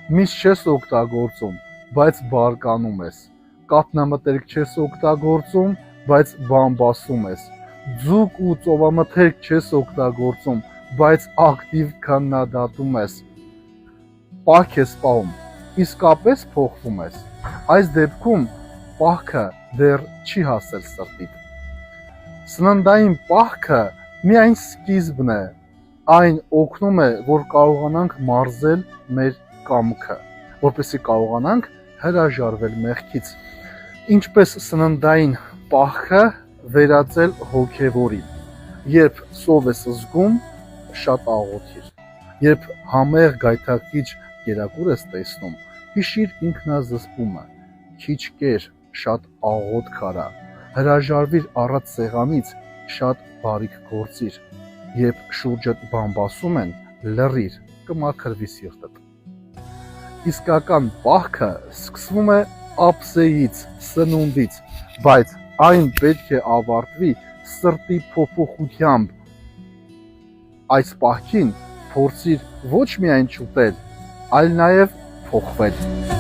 Միս չես օգտագործում, բայց բարկանում ես, կաթնամթերք չես օգտագործում, բայց բամբասում ես, ձուկ ու ծովամթերք չես օգտագործում, բայց ակտիվ քննադատում ես, պահք ես պահում, իսկապես փոխվում ես, այս դեպքում պահքը դեռ չի հասել սրտիդ, սննդային պահքը միայն սկիզբն է, այն օգնում է, որ կարողանանք մարզել մեր կամքը, որպեսզի կարողանանք հրաժարվել մեղքից, ինչպես սննդային պահքը վերածել հոգևորի, երբ սով ես զգում, շատ աղոթիր, երբ համեղ գայթակղիչ կերակուր ես տեսնում, հիշիր ինքնազսպումը, քիչ կեր, շատ աղոթք արա, հրաժարվիր առած սեղանից, շատ բարիք գործիր, երբ շուրջդ բամբասում են, լռիր, կմաքրվի սիրտդ։ Իսկական պահքը սկսվում է ափսեից, սնունդից, բայց այն պետք է ավարտվի սրտի փոփոխությամբ։ Այս պահքին փորձիր ոչ միայն չուտել, այլ նաև փոխվել։